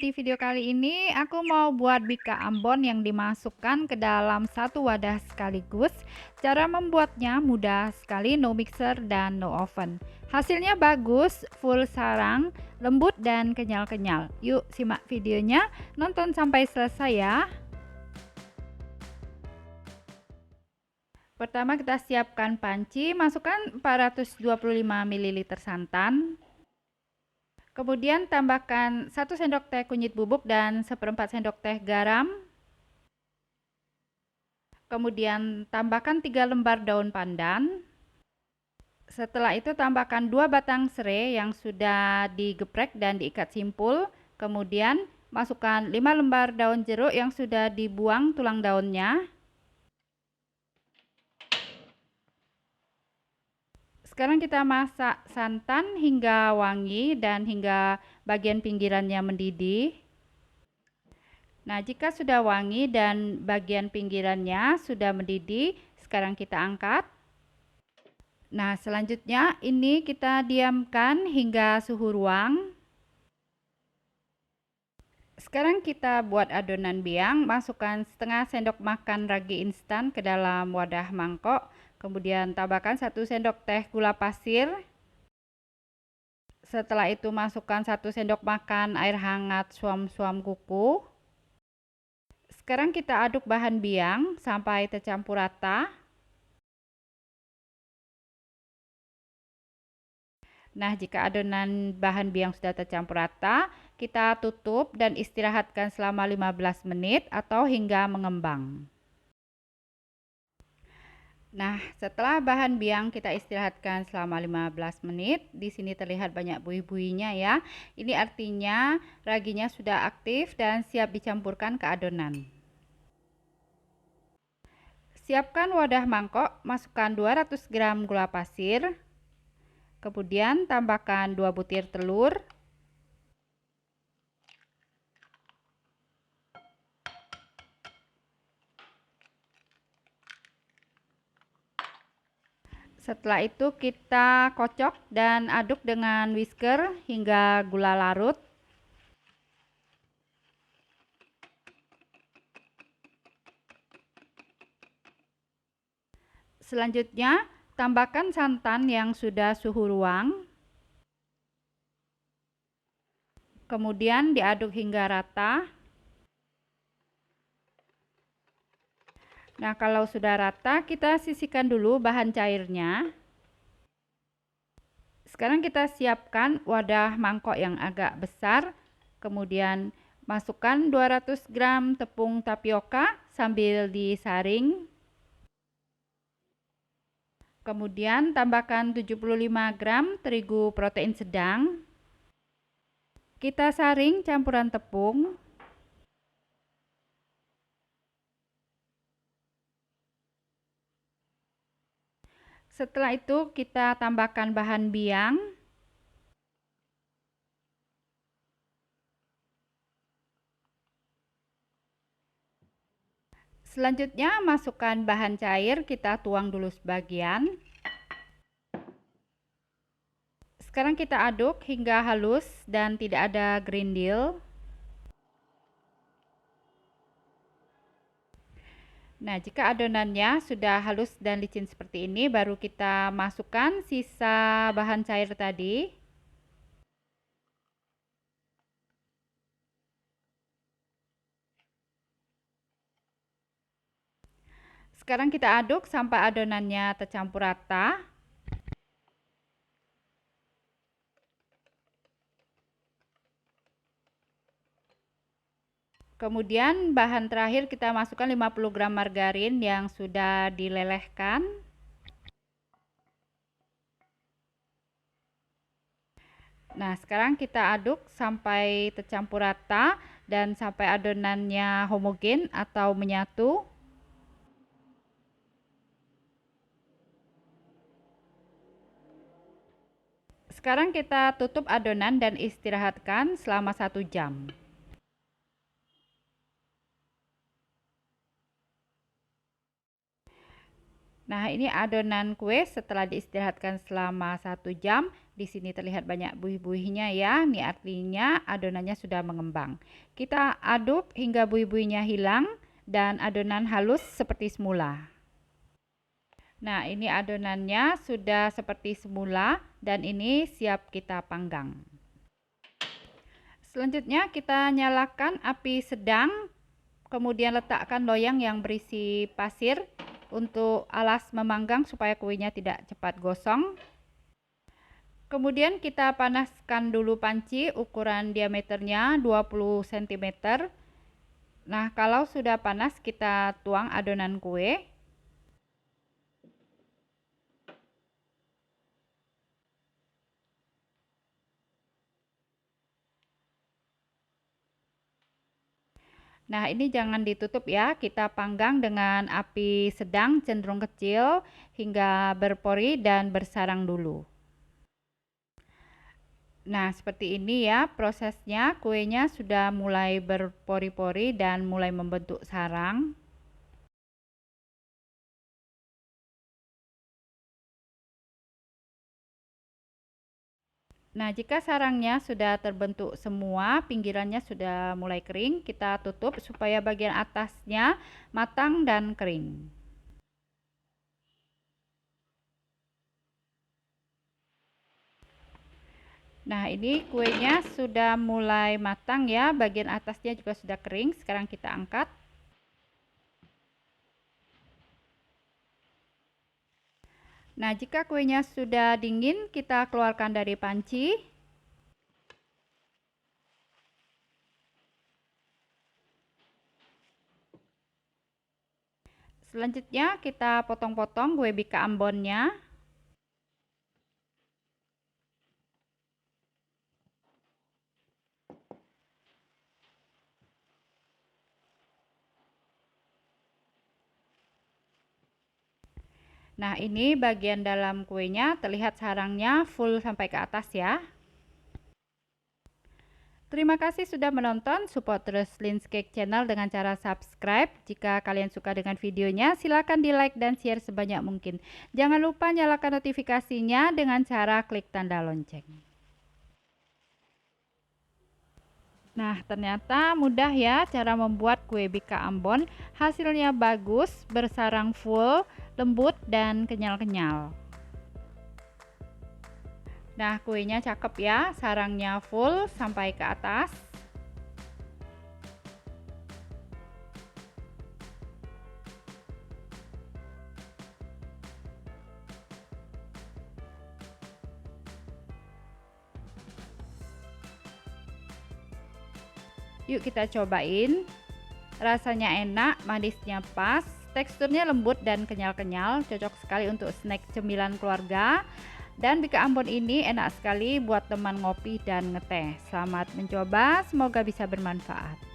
di video kali ini aku mau buat bika ambon yang dimasukkan ke dalam satu wadah sekaligus. Cara membuatnya mudah sekali, no mixer dan no oven. Hasilnya bagus, full sarang, lembut dan kenyal-kenyal. Yuk simak videonya, nonton sampai selesai ya. Pertama kita siapkan panci, masukkan 425 ml santan. Kemudian tambahkan 1 sendok teh kunyit bubuk dan 1/4 sendok teh garam. Kemudian tambahkan 3 lembar daun pandan. Setelah itu tambahkan 2 batang serai yang sudah digeprek dan diikat simpul. Kemudian masukkan 5 lembar daun jeruk yang sudah dibuang tulang daunnya. Sekarang kita masak santan hingga wangi dan hingga bagian pinggirannya mendidih. Nah, jika sudah wangi dan bagian pinggirannya sudah mendidih, sekarang kita angkat. Nah, selanjutnya ini kita diamkan hingga suhu ruang. Sekarang kita buat adonan biang, masukkan setengah sendok makan ragi instan ke dalam wadah mangkok. Kemudian tambahkan 1 sendok teh gula pasir. Setelah itu masukkan 1 sendok makan air hangat suam-suam kuku. Sekarang kita aduk bahan biang sampai tercampur rata. Nah, jika adonan bahan biang sudah tercampur rata, kita tutup dan istirahatkan selama 15 menit atau hingga mengembang. Nah, setelah bahan biang kita istirahatkan selama 15 menit, di sini terlihat banyak buih-buihnya ya. Ini artinya raginya sudah aktif dan siap dicampurkan ke adonan. Siapkan wadah mangkok, masukkan 200 gram gula pasir. Kemudian tambahkan 2 butir telur. Setelah itu kita kocok dan aduk dengan whisker hingga gula larut. Selanjutnya, tambahkan santan yang sudah suhu ruang. Kemudian diaduk hingga rata. Nah, kalau sudah rata, kita sisihkan dulu bahan cairnya. Sekarang kita siapkan wadah mangkok yang agak besar. Kemudian masukkan 200 gram tepung tapioka sambil disaring. Kemudian tambahkan 75 gram terigu protein sedang. Kita saring campuran tepung. Setelah itu kita tambahkan bahan biang. Selanjutnya masukkan bahan cair, kita tuang dulu sebagian. Sekarang kita aduk hingga halus dan tidak ada gerindil. Nah, jika adonannya sudah halus dan licin seperti ini, baru kita masukkan sisa bahan cair tadi. Sekarang kita aduk sampai adonannya tercampur rata. Kemudian bahan terakhir kita masukkan 50 gram margarin yang sudah dilelehkan. Nah, sekarang kita aduk sampai tercampur rata dan sampai adonannya homogen atau menyatu. Sekarang kita tutup adonan dan istirahatkan selama 1 jam. Nah, ini adonan kue setelah diistirahatkan selama 1 jam. Di sini terlihat banyak buih-buihnya ya. Ini artinya adonannya sudah mengembang. Kita aduk hingga buih-buihnya hilang dan adonan halus seperti semula. Nah, ini adonannya sudah seperti semula dan ini siap kita panggang. Selanjutnya kita nyalakan api sedang, kemudian letakkan loyang yang berisi pasir untuk alas memanggang supaya kuenya tidak cepat gosong. Kemudian kita panaskan dulu panci, ukuran diameternya 20 cm. Nah, kalau sudah panas kita tuang adonan kue. Nah, ini jangan ditutup ya, kita panggang dengan api sedang cenderung kecil hingga berpori dan bersarang dulu. Nah, seperti ini ya prosesnya, kuenya sudah mulai berpori-pori dan mulai membentuk sarang. Nah, jika sarangnya sudah terbentuk semua, pinggirannya sudah mulai kering, kita tutup supaya bagian atasnya matang dan kering. Nah, ini kuenya sudah mulai matang ya, bagian atasnya juga sudah kering. Sekarang kita angkat. Nah, jika kuenya sudah dingin, kita keluarkan dari panci. Selanjutnya kita potong-potong kue bika ambonnya. Nah, ini bagian dalam kuenya terlihat sarangnya full sampai ke atas ya. Terima kasih sudah menonton, support terus Lin's Cake Channel dengan cara subscribe. Jika kalian suka dengan videonya, silakan di like dan share sebanyak mungkin. Jangan lupa nyalakan notifikasinya dengan cara klik tanda lonceng. Nah, ternyata mudah ya cara membuat kue bika Ambon. Hasilnya bagus, bersarang full, lembut dan kenyal-kenyal. Nah, kuenya cakep ya, sarangnya full sampai ke atas. Yuk kita cobain. Rasanya enak, manisnya pas, teksturnya lembut dan kenyal-kenyal, cocok sekali untuk snack cemilan keluarga. Dan bika Ambon ini enak sekali buat teman ngopi dan ngeteh. Selamat mencoba, semoga bisa bermanfaat.